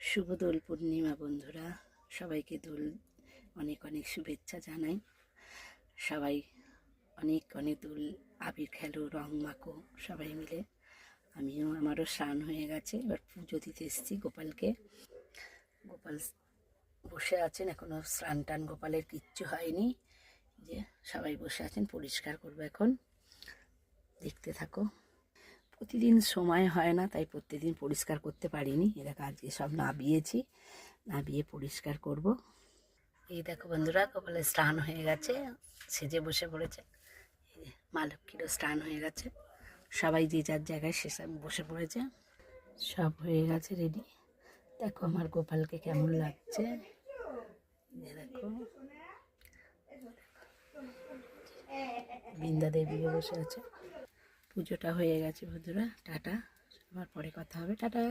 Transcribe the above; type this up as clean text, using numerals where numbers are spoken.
শুভ দোল পূর্ণিমা বন্ধুরা, সবাইকে দোল অনেক অনেক শুভেচ্ছা জানাই। সবাই অনেক অনেক দোল আবির খেলো, রং মাখো সবাই মিলে। আমারও স্নান হয়ে গেছে, এবার পুজো দিতে এসেছি গোপালকে। গোপাল বসে আছেন, এখনও স্নান টান গোপালের কিচ্ছু হয়নি। যে সবাই বসে আছেন, পরিষ্কার করবো এখন, দেখতে থাকো। প্রতিদিন সময় হয় না, তাই প্রতিদিন পরিষ্কার করতে পারিনি। এরকম আজকে সব নাবিয়েছি, নাবিয়ে পরিষ্কার করব। এই দেখো বন্ধুরা, কপালে স্নান হয়ে গেছে, সেজে বসে পড়েছে। মা লক্ষ্মীরও স্নান হয়ে গেছে, সবাই যে যার জায়গায় সেসব বসে পড়েছে। সব হয়ে গেছে রেডি। দেখো আমার গোপালকে কেমন লাগছে, দেখো বৃন্দা দেবীও বসে আছে। পুজোটা হয়ে গেছে বন্ধুরা, টাটা, আবার পরে কথা হবে, টাটা।